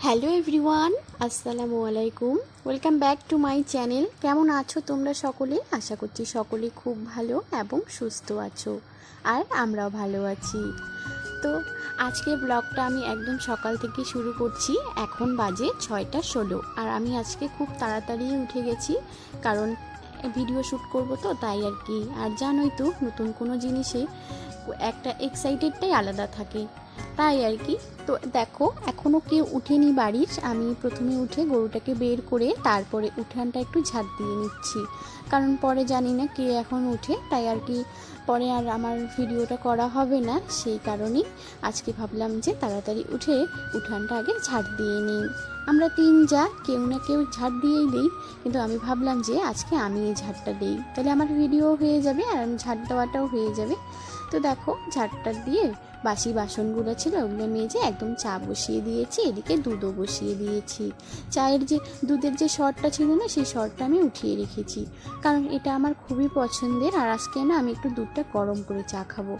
Hello everyone, আসসালামু আলাইকুম। Welcome back to my channel. কেমন আছো তোমরা সকলে? আশা করছি সকলে খুব ভালো এবং সুস্থ আছো, আর আমরাও ভালো আছি। তো আজকের ব্লগটা আমি একদম সকাল থেকে শুরু করছি। এখন বাজে 6:16, আর আমি আজকে খুব তাড়াতাড়ি উঠে গেছি, কারণ ভিডিও শ্যুট করব তো, তাই আর কি। আর জানোই তো, নতুন কোনো জিনিসে একটা এক্সাইটেডটাই আলাদা থাকে, তাই আর কি। তো দেখো, এখনও কেউ উঠেনি বাড়ির। আমি প্রথমে উঠে গরুটাকে বের করে তারপরে উঠানটা একটু ঝাড় দিয়ে নিচ্ছি, কারণ পরে জানি না কে এখন উঠে, তাই আর কি পরে আর আমার ভিডিওটা করা হবে না। সেই কারণেই আজকে ভাবলাম যে তাড়াতাড়ি উঠে উঠানটা আগে ঝাড় দিয়ে নিই। আমরা তিন যা, কেউ না কেউ ঝাড় দিয়েই দিই, কিন্তু আমি ভাবলাম যে আজকে আমি এই ঝাড়টা দিই, তাহলে আমার ভিডিও হয়ে যাবে আর আমি ঝাড় দেওয়াটাও হয়ে যাবে। তো দেখো, ঝাড়টা দিয়ে বাসি বাসনগুলো ছিল ওগুলো মেজে একদম চা বসিয়ে দিয়েছি, এদিকে দুধও বসিয়ে দিয়েছি। চায়ের যে দুধের যে শরটা ছিল না, সেই শরটা আমি উঠিয়ে রেখেছি, কারণ এটা আমার খুবই পছন্দের। আর আজকে না আমি একটু দুধটা গরম করে চা খাবো।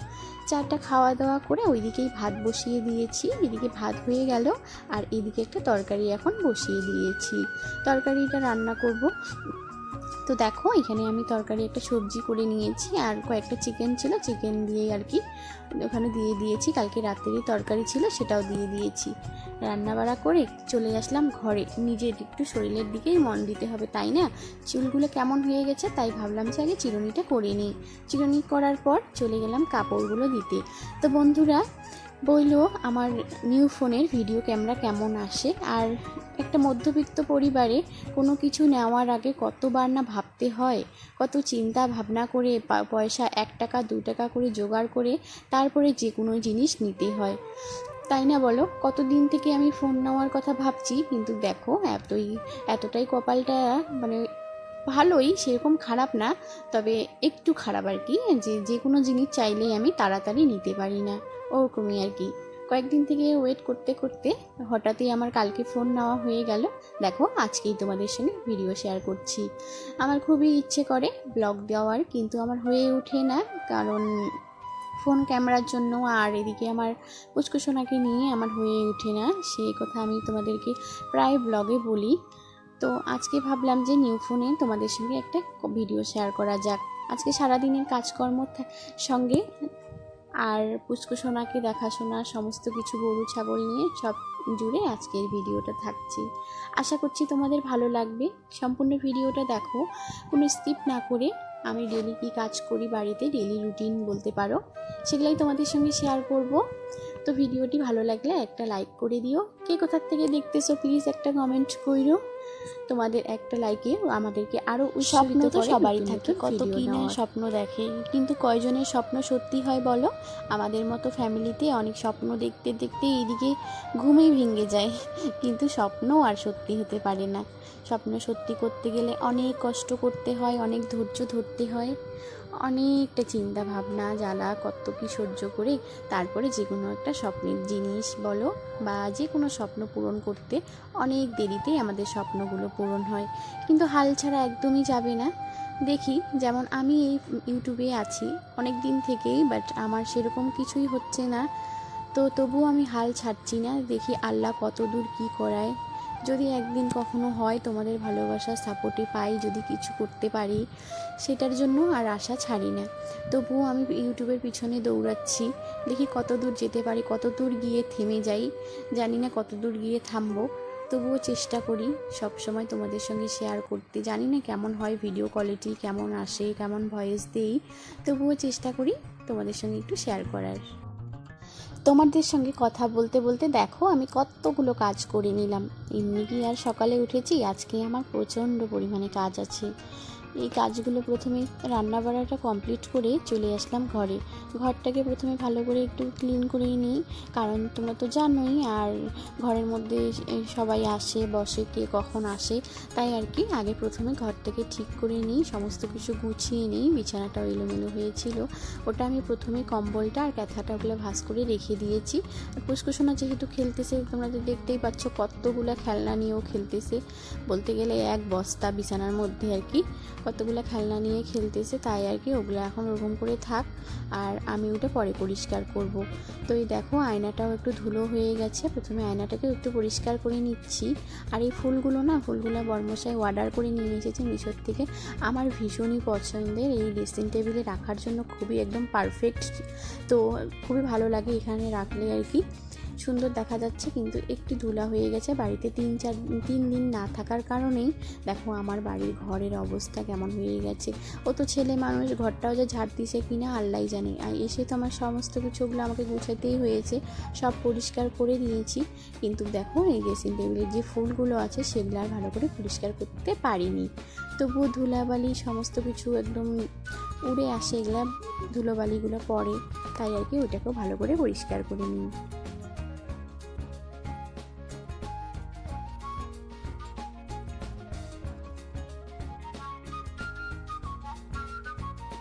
চাটা খাওয়া দাওয়া করে ওইদিকেই ভাত বসিয়ে দিয়েছি। এদিকে ভাত হয়ে গেল, আর এদিকে একটা তরকারি এখন বসিয়ে দিয়েছি। তরকারিটা রান্না করব। তো দেখো, এখানে আমি তরকারি একটা সবজি করে নিয়েছি, আর কয়েকটা চিকেন ছিল, চিকেন দিয়ে আর কি ওখানে দিয়ে দিয়েছি। কালকে রাত্রেরই তরকারি ছিল, সেটাও দিয়ে দিয়েছি। রান্নাবাড়া করে চলে আসলাম ঘরে। নিজের একটু শরীরের দিকেই মন দিতে হবে, তাই না? চুলগুলো কেমন হয়ে গেছে, তাই ভাবলাম যে আগে চিরুনিটা করে নিই। চিরুনি করার পর চলে গেলাম কাপড়গুলো দিতে। তো বন্ধুরা, বললো আমার নিউ ফোনের ভিডিও ক্যামেরা কেমন আসে। আর একটা মধ্যবিত্ত পরিবারে কোনো কিছু নেওয়ার আগে কতবার না ভাবতে হয়, কত চিন্তা ভাবনা করে পয়সা 1 টাকা 2 টাকা করে জোগাড় করে তারপরে যে কোনো জিনিস নিতে হয়, তাই না বলো? কতদিন থেকে আমি ফোন নেওয়ার কথা ভাবছি, কিন্তু দেখো এতটাই কপালটা মানে ভালোই, সেরকম খারাপ না, তবে একটু খারাপ আর কি, যে কোনো জিনিস চাইলেই আমি তাড়াতাড়ি নিতে পারি না, ওরকমই আর কি। কয়েকদিন থেকে ওয়েট করতে করতে হঠাৎই আমার কালকে ফোন নেওয়া হয়ে গেল। দেখো, আজকেই তোমাদের সঙ্গে ভিডিও শেয়ার করছি। আমার খুবই ইচ্ছে করে ব্লগ দেওয়ার, কিন্তু আমার হয়ে ওঠে না, কারণ ফোন ক্যামেরার জন্য, আর এদিকে আমার পুচকুসোনাকে নিয়ে আমার হয়ে ওঠে না। সেই কথা আমি তোমাদেরকে প্রায় ব্লগে বলি। তো আজকে ভাবলাম যে নিউ ফোনে তোমাদের সঙ্গে একটা ভিডিও শেয়ার করা যাক। আজকে সারাদিনের কাজকর্ম সঙ্গে আর পুচকুসোনাকে দেখাশোনা, সমস্ত কিছু গরু ছাগল নিয়ে সব জুড়ে আজকের ভিডিওটা থাকছে। আশা করছি তোমাদের ভালো লাগবে। সম্পূর্ণ ভিডিওটা দেখো, কোনো স্কিপ না করে। আমি ডেলি কী কাজ করি বাড়িতে, ডেলি রুটিন বলতে পারো, সেগুলাই তোমাদের সঙ্গে শেয়ার করব। তো ভিডিওটি ভালো লাগলে একটা লাইক করে দিও। কে কোথার থেকে দেখতেছো প্লিজ একটা কমেন্ট করো। তোমাদের একটা লাইকে আমাদেরকে আরও উৎসাহিত করে। সবারই থাকে, কত কি না স্বপ্ন দেখে, কিন্তু কয়জনের স্বপ্ন সত্যি হয় বলো? আমাদের মতো ফ্যামিলিতে অনেক স্বপ্ন দেখতে দেখতে এইদিকে ঘুমেই ভেঙে যায়, কিন্তু স্বপ্ন আর সত্যি হতে পারে না। স্বপ্ন সত্যি করতে গেলে অনেক কষ্ট করতে হয়, অনেক ধৈর্য ধরতে হয়, অনেকটা চিন্তা ভাবনা জ্বালা কত কি সহ্য করে তারপরে যে কোনো একটা স্বপ্নের জিনিস বলো বা যে কোনো স্বপ্ন পূরণ করতে অনেক দেরিতেই আমাদের স্বপ্নগুলো পূরণ হয়, কিন্তু হাল ছাড়া একদমই যাবে না। দেখি, যেমন আমি এই ইউটিউবে আছি অনেক দিন থেকেই, বাট আমার সেরকম কিছুই হচ্ছে না। তো তবুও আমি হাল ছাড়ছি না। দেখি আল্লাহ কত দূর কী করায়। যদি একদিন কখনো হয়, তোমাদের ভালোবাসার সাপোর্টে পাই, যদি কিছু করতে পারি, সেটার জন্য আর আশা ছাড়ি না। তবুও আমি ইউটিউবের পিছনে দৌড়াচ্ছি। দেখি কত দূর যেতে পারি, কত দূর গিয়ে থেমে যাই, জানি না কত দূর গিয়ে থামবো। তবুও চেষ্টা করি সব সময় তোমাদের সঙ্গে শেয়ার করতে। জানি না কেমন হয় ভিডিও কোয়ালিটি, কেমন আসে, কেমন ভয়েস দেই, তবুও চেষ্টা করি তোমাদের সঙ্গে একটু শেয়ার করার। তোমাদের সঙ্গে কথা বলতে বলতে দেখো, আমি কতগুলো কাজ করে নিলাম। এমনি কি আর সকালে উঠেছি, আজকে আমার প্রচণ্ড পরিমাণে কাজ আছে। এই কাজগুলো প্রথমে রান্না বাড়াটা কমপ্লিট করে চলে আসলাম ঘরে। ঘরটাকে প্রথমে ভালো করে একটু ক্লিন করেই নিই, কারণ তোমরা তো জানোই, আর ঘরের মধ্যে সবাই আসে বসে, কে কখন আসে, তাই আর কি আগে প্রথমে ঘরটাকে ঠিক করে নিই, সমস্ত কিছু গুছিয়ে নিই। বিছানাটাও এলোমেলো হয়েছিল, ওটা আমি প্রথমে কম্বলটা আর ক্যাথাটা ওগুলো ভাঁজ করে রেখে দিয়েছি। আর পুচকুসোনা যেহেতু খেলতেছে, তোমরা তো দেখতেই পাচ্ছ কতগুলো খেলনা নিয়েও খেলতেছে, বলতে গেলে এক বস্তা বিছানার মধ্যে আর কি কতগুলো খেলনা নিয়ে খেলতেছে, তাই আর কি ওগুলো এখন ওরকম করে থাক, আর আমি ওটা পরে পরিষ্কার করব। তো এই দেখো আয়নাটাও একটু ধুলো হয়ে গেছে, প্রথমে আয়নাটাকে একটু পরিষ্কার করে নিচ্ছি। আর এই ফুলগুলো বরমশাই অর্ডার করে নিয়ে এসেছে মিশোর থেকে। আমার ভীষণই পছন্দের, এই ড্রেসিং টেবিলে রাখার জন্য খুবই একদম পারফেক্ট। তো খুবই ভালো লাগে এখানে রাখলে আর কি, সুন্দর দেখা যাচ্ছে। কিন্তু একটু ধুলা হয়ে গেছে, বাড়িতে 3 দিন না থাকার কারণেই দেখো আমার বাড়ির ঘরের অবস্থা কেমন হয়ে গেছে। ও তো ছেলে মানুষ, ঘরটাও যে ঝাড় দিছে কিনা আল্লাহই জানে। আর এসে তো আমার সমস্ত কিছুগুলো আমাকে গুছাতেই হয়েছে, সব পরিষ্কার করে দিয়েছি। কিন্তু দেখো এই ড্রেসিং টেবিলের যে ফুলগুলো আছে সেগুলো আর ভালো করে পরিষ্কার করতে পারিনি। তবুও ধুলাবালি সমস্ত কিছু একদম উড়ে আসে, এগুলা ধুলোবালিগুলো পড়ে, তাই আর কি ওইটাকেও ভালো করে পরিষ্কার করে নিই।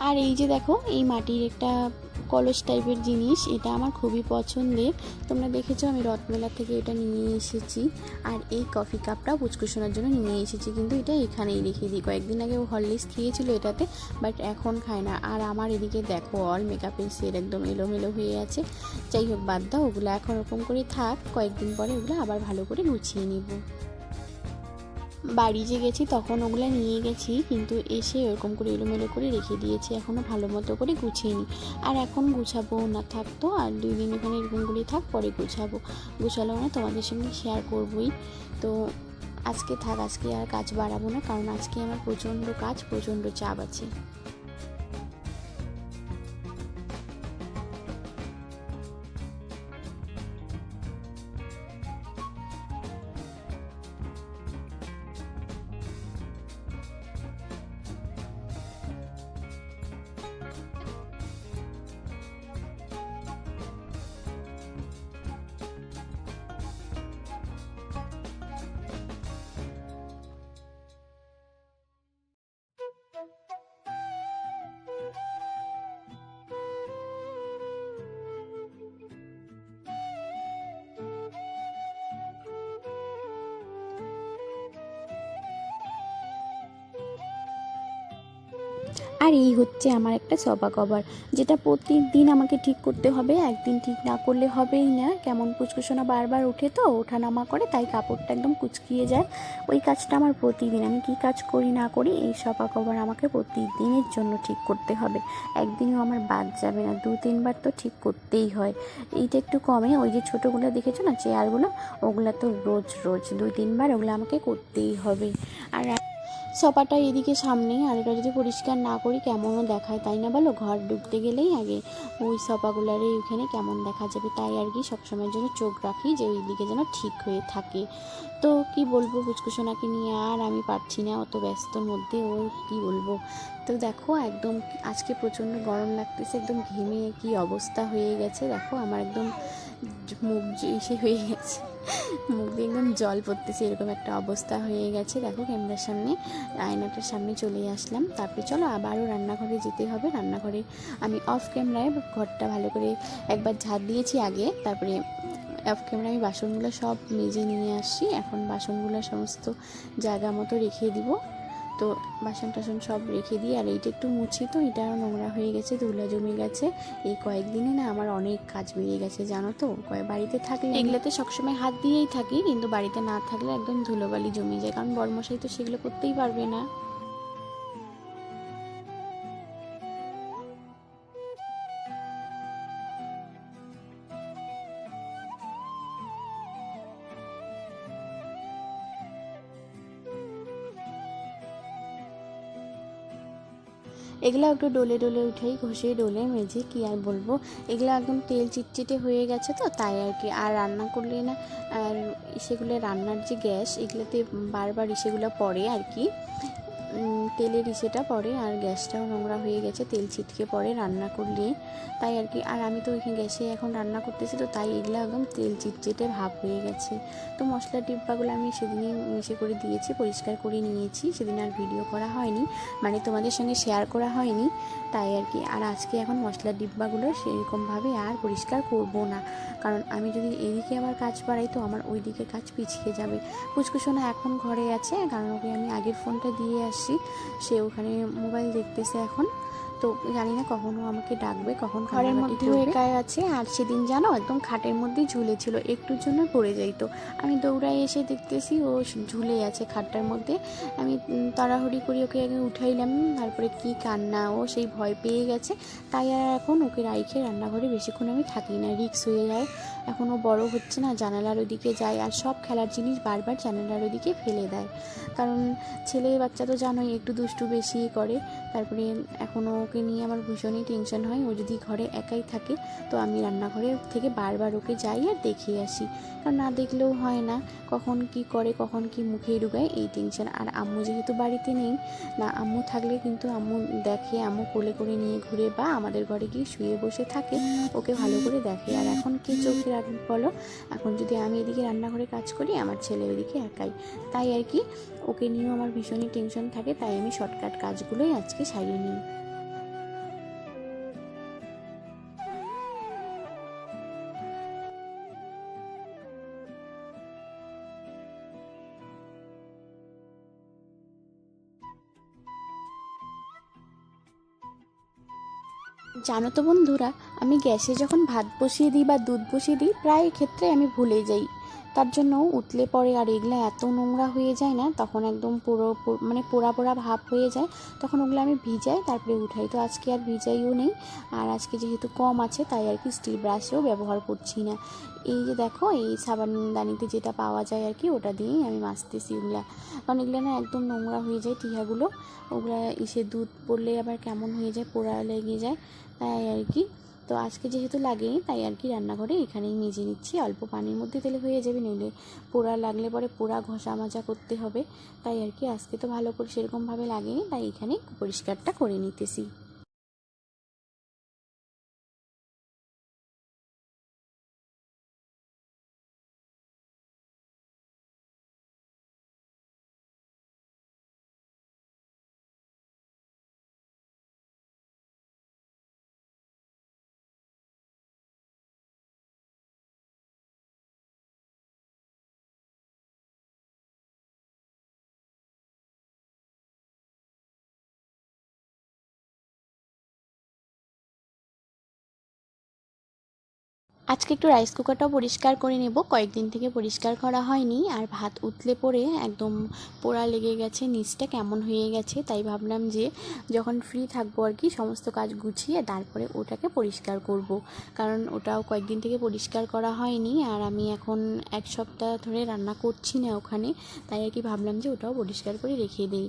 আর এই যে দেখো এই মাটির একটা কলস টাইপের জিনিস, এটা আমার খুবই পছন্দের। তোমরা দেখেছো আমি রথমেলা থেকে এটা নিয়ে এসেছি। আর এই কফি কাপটা পুচকুসোনার জন্য নিয়ে এসেছি, কিন্তু এটা এখানেই রেখে দিই। কয়েকদিন আগে ও হরলিক্স খেয়েছিল এটাতে, বাট এখন খায় না। আর আমার এদিকে দেখো অল মেকআপের সেট একদম এলোমেলো হয়ে আছে। যাই হোক বাদ দাও, ওগুলো এখন ওরকম করে থাক, কয়েকদিন পরে ওগুলো আবার ভালো করে গুছিয়ে নিব। বাড়ি যে গেছি তখন ওগুলো নিয়ে গেছি, কিন্তু এসে ওরকম করে এলোমেলো করে রেখে দিয়েছি, এখনও ভালো মতো করে গুছিয়ে নিই। আর এখন গুছাবো না, থাকতো আর 2 দিন এখানে এরকম করে থাক, পরে গুছালো না তোমাদের সঙ্গে শেয়ার করবই। তো আজকে থাক, আজকে আর কাজ বাড়াবো না, কারণ আজকে আমার প্রচণ্ড কাজ, প্রচণ্ড চাপ আছে। আর এই হচ্ছে আমার একটা সোফা কভার, যেটা প্রতিদিন আমাকে ঠিক করতে হবে, একদিন ঠিক না করলে হবেই না। কেমন কুচকুচোনা বারবার ওঠে, তো ওঠানামা করে, তাই কাপড়টা একদম কুচকিয়ে যায়। ওই কাজটা আমার প্রতিদিন, আমি কি কাজ করি না করি, এই সোফা কভার আমাকে প্রতিদিনের জন্য ঠিক করতে হবে। একদিনও আমার বাদ যাবে না, 2-3 বার তো ঠিক করতেই হয়। এইটা একটু কমে, ওই যে ছোটোগুলো দেখেছো না চেয়ারগুলো, ওগুলো তো রোজ 2-3 বার ওগুলো আমাকে করতেই হবে। আর সোফাটা এদিকে সামনে, আর এটা যদি পরিষ্কার না করি কেমনও দেখায়, তাই না বলো? ঘর ঢুকতে গেলেই আগে ওই সোফাগুলারে ওইখানে কেমন দেখা যাবে, তাই আর কি সবসময়ের জন্য চোখ রাখি যে ওই দিকে যেন ঠিক হয়ে থাকে। তো কি বলবো, পুচকুসোনাকে নিয়ে আর আমি পারছি না, অত ব্যস্তর মধ্যে ওর কি বলবো। তো দেখো একদম আজকে প্রচণ্ড গরম লাগতেছে, একদম ঘেমে কি অবস্থা হয়ে গেছে। দেখো আমার একদম মুখ এসে হয়ে গেছে, মুখ দিয়ে একদম জল পড়তেছে, এরকম একটা অবস্থা হয়ে গেছে। দেখো ক্যামেরার সামনে, আয়নাটার সামনে চলে আসলাম। তারপরে চলো আবারও রান্নাঘরে যেতে হবে। রান্নাঘরে আমি অফ ক্যামেরায় ঘরটা ভালো করে একবার ঝাড় দিয়েছি আগে, তারপরে অফ ক্যামেরায় আমি বাসনগুলো সব মেজে নিয়ে আসছি। এখন বাসনগুলো সমস্ত জায়গা মতো রেখে দিব। তো বাসন টাসন সব রেখে দিই, আর এইটা একটু মুছি, তো এটা নোংরা হয়ে গেছে, ধুলা জমে গেছে। এই কয়েকদিনে না আমার অনেক কাজ বেরিয়ে গেছে জানো তো। বাড়িতে থাকলে এগুলোতে সবসময় হাত দিয়েই থাকি, কিন্তু বাড়িতে না থাকলে একদম ধুলোবালি জমে যায়, কারণ বরমশাই তো সেগুলো করতেই পারবে না। এগুলো একটু ডলে ডলে উঠেই, ঘষে ডলে মেজে কি আর বলবো, এগুলো একদম তেল চিটচিটে হয়ে গেছে, তো তাই আর কি। আর রান্না করলে না, আর সেগুলো রান্নার যে গ্যাস, এগুলোতে বারবার সেগুলো পড়ে আর কি, তেলের ইসেটা পড়ে, আর গ্যাসটাও নোংরা হয়ে গেছে, তেল ছিটকে পড়ে রান্না করলে, তাই আর কি। আর আমি তো ওইখানে গ্যাসে এখন রান্না করতেছি, তো তাই এগুলো একদম তেল চিটচিটে ভাব হয়ে গেছে। তো মশলার ডিব্বাগুলো আমি সেদিনই মিশে করে দিয়েছি, পরিষ্কার করে নিয়েছি, সেদিন আর ভিডিও করা হয়নি, মানে তোমাদের সঙ্গে শেয়ার করা হয়নি, তাই আর কি। আর আজকে এখন মশলার ডিব্বাগুলো সেরকমভাবে আর পরিষ্কার করব না, কারণ আমি যদি এদিকে আবার কাজ বাড়াই তো আমার ওই দিকে কাজ পিছিয়ে যাবে। পুচকুসোনা এখন ঘরে আছে, কারণ ওকে আমি আগের ফোনটা দিয়ে আসছি। সে ওখানে মোবাইল দেখতেছে এখন। তো জানি না কখনও আমাকে ডাকবে, কখন ঘরের মধ্যেও একাই আছে। আর সেদিন জানো একদম খাটের মধ্যেই ঝুলেছিল, একটুর জন্য পড়ে যাইতো। আমি দৌড়াই এসে দেখতেছি ও ঝুলে আছে খাটটার মধ্যে। আমি তাড়াহুড়ি করে ওকে আগে উঠাইলাম, তারপরে কি কান্না, ও সেই ভয় পেয়ে গেছে। তাই আর এখন ওকে রাইখে রান্নাঘরে বেশিক্ষণ আমি থাকি না, রিক্স হয়ে যায়। এখনও বড় হচ্ছে না, জানালার ওদিকে যায় আর সব খেলার জিনিস বারবার জানালার ওদিকে ফেলে দেয়। কারণ ছেলে বাচ্চা তো জানোই একটু দুষ্টু বেশি করে। তারপরে এখনও ওকে নিয়ে আমার ভীষণই টেনশন হয়। ও যদি ঘরে একাই থাকে তো আমি রান্নাঘরে থেকে বারবার ওকে যাই আর দেখিয়ে আসি, কারণ না দেখলেও হয় না, কখন কি করে কখন কি মুখে ঢুকায় এই টেনশন। আর আম্মু যেহেতু বাড়িতে নেই, না আম্মু থাকলে কিন্তু আম্মু দেখে, আম্মু কোলে করে নিয়ে ঘুরে বা আমাদের ঘরে গিয়ে শুয়ে বসে থাকে, ওকে ভালো করে দেখে। আর এখন কি চোখে রাখবে বলো, এখন যদি আমি এদিকে রান্নাঘরে কাজ করি, আমার ছেলে ওইদিকে একাই, তাই আর কি ওকে নিয়েও আমার ভীষণই টেনশন থাকে। তাই আমি শর্টকাট কাজগুলোই আজকে সারিয়ে নিই। জানো তো বন্ধুরা, আমি গ্যাসে যখন ভাত বসিয়ে দিই বা দুধ বসিয়ে দিই, প্রায় ক্ষেত্রে আমি ভুলে যাই। তার জন্য উতলে পড়ে আর এগুলো এত নোংরা হয়ে যায় না, তখন একদম পুরো মানে পোড়া পোড়া ভাব হয়ে যায়। তখন ওগুলো আমি ভিজাই তারপরে উঠাই। তো আজকে আর ভিজাইও নেই। আর আজকে যেহেতু কম আছে তাই আর কি স্টিল ব্রাশও ব্যবহার করছি না। এই যে দেখো, এই সাবানদানিতে যেটা পাওয়া যায় আর কি, ওটা দিয়েই আমি মাজতেছি ওগুলা। কারণ এগুলো না একদম নোংরা হয়ে যায় টিহাগুলো। ওগুলা ইসে দুধ পড়লে আবার কেমন হয়ে যায়, পোড়া লেগে যায়, তাই আর কি। তো আজকে যেহেতু লাগেনি তাই আর কি রান্নাঘরে এখানেই মেজে নিচ্ছি। অল্প পানির মধ্যে তেলে হয়ে যাবে, নইলে পোড়া লাগলে পরে পোড়া ঘষা মাজা করতে হবে। তাই আর কি আজকে তো ভালো করে সেরকমভাবে লাগেনি, তাই এখানে পরিষ্কারটা করে নিতেছি। আজকে একটু রাইস কুকারটাও পরিষ্কার করে নেব, কয়েকদিন থেকে পরিষ্কার করা হয়নি। আর ভাত উতলে পড়ে একদম পোড়া লেগে গেছে, নিচটা কেমন হয়ে গেছে। তাই ভাবলাম যে যখন ফ্রি থাকবো আর কি সমস্ত কাজ গুছিয়ে তারপরে ওটাকে পরিষ্কার করব। কারণ ওটাও কয়েকদিন থেকে পরিষ্কার করা হয়নি, আর আমি এখন এক সপ্তাহ ধরে রান্না করছি না ওখানে। তাই আর কি ভাবলাম যে ওটাও পরিষ্কার করে রেখে দিই।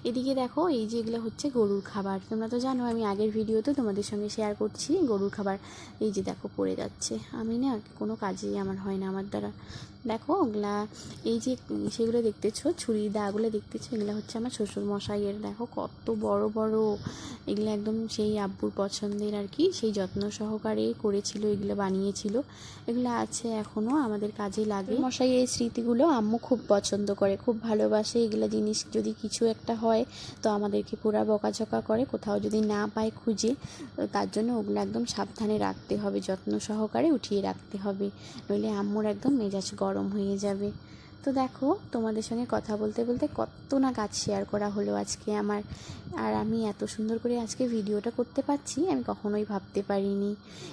এদিকে দেখো, এই যে এগুলো হচ্ছে গরুর খাবার। তোমরা তো জানো আমি আগের ভিডিওতে তোমাদের সঙ্গে শেয়ার করছি গরুর খাবার। এই যে দেখো পড়ে যাচ্ছে, আমি না কোনো কাজেই আমার হয় না আমার দ্বারা। দেখো ওগুলা, এই যে সেগুলো দেখতেছো ছুরির দাগুলো দেখতেছো, এগুলো হচ্ছে আমার শ্বশুর মশাইয়ের। দেখো কত বড় বড়, এগুলো একদম সেই আব্বুর পছন্দের আর কি, সেই যত্ন সহকারে করেছিল, এগুলো বানিয়েছিল। এগুলো আছে এখনও, আমাদের কাজে লাগে। মশাই এই স্মৃতিগুলো আম্মু খুব পছন্দ করে, খুব ভালোবাসে। এগুলো জিনিস যদি কিছু একটা হয় তো আমাদেরকে পুরা বকাঝকা করে, কোথাও যদি না পায় খুঁজে। তার জন্য ওগুলো একদম সাবধানে রাখতে হবে, যত্ন সহকারে উঠিয়ে রাখতে হবে, নইলে আম্মুর একদম মেজাজ গরম হয়ে যাবে। তো দেখো, তোমাদের সঙ্গে কথা বলতে বলতে কত না কাজ শেয়ার করা হলো আজকে আমার। আর আমি এত সুন্দর করে আজকে ভিডিওটা করতে পারছি আমি কখনোই ভাবতে পারিনি।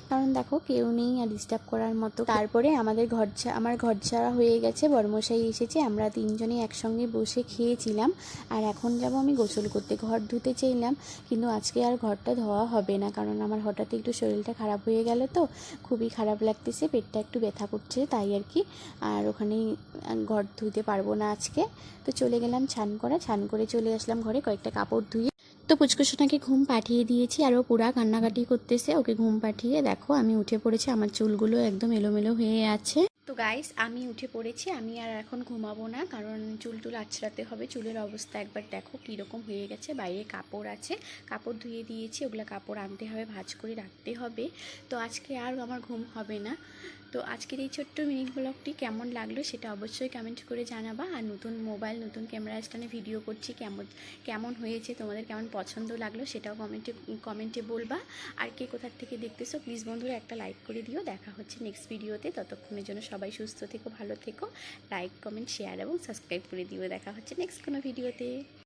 কারণ দেখো কেউ নেই আর ডিস্টার্ব করার মতো। তারপরে আমার ঘর ছাড়া হয়ে গেছে, বড়মশাই এসেছে, আমরা তিনজনে একসঙ্গে বসে খেয়েছিলাম। আর এখন যাব আমি গোসল করতে, ঘর ধুতে চাইলাম, কিন্তু আজকে আর ঘরটা ধোয়া হবে না, কারণ আমার হঠাৎ একটু শরীরটা খারাপ হয়ে গেল, তো খুবই খারাপ লাগতেছে, পেটটা একটু ব্যথা করছে, তাই আর কি। আর ওখানেই ঘর ধুতে পারবো না আজকে। তো চলে গেলাম ছান করে চলে আসলাম ঘরে, কয়েকটা কাপড় ধুয়ে। তো পুচকুসোনাকে ঘুম পাঠিয়ে দিয়েছি, আর ও পুরা কান্নাকাটি করতেছে। ওকে ঘুম পাঠিয়ে দেখো আমি উঠে পড়েছি, আমার চুলগুলো একদম এলোমেলো হয়ে আছে। তো গাইস, আমি উঠে পড়েছি, আমি আর এখন ঘুমাবো না, কারণ চুল আঁচড়াতে হবে। চুলের অবস্থা একবার দেখো কীরকম হয়ে গেছে। বাইরে কাপড় আছে, কাপড় ধুয়ে দিয়েছি, ওগুলো কাপড় আনতে হবে, ভাঁজ করে রাখতে হবে। তো আজকে আর আমার ঘুম হবে না। তো আজকের এই ছোট্ট মিনিট ব্লগটি কেমন লাগলো সেটা অবশ্যই কমেন্ট করে জানাবা। আর নতুন মোবাইল, নতুন ক্যামেরা স্ট্যান্ডে ভিডিও করছি, কেমন হয়েছে, তোমাদের কেমন পছন্দ লাগলো সেটাও কমেন্টে বলবা। আর কে কোথার থেকে দেখতেছো প্লিজ বন্ধুরা একটা লাইক করে দিও। দেখা হচ্ছে নেক্সট ভিডিওতে, ততক্ষণের জন্য সবাই সুস্থ থেকো, ভালো থেকো। লাইক, কমেন্ট, শেয়ার এবং সাবস্ক্রাইব করে দিও। দেখা হচ্ছে নেক্সট কোনো ভিডিওতে।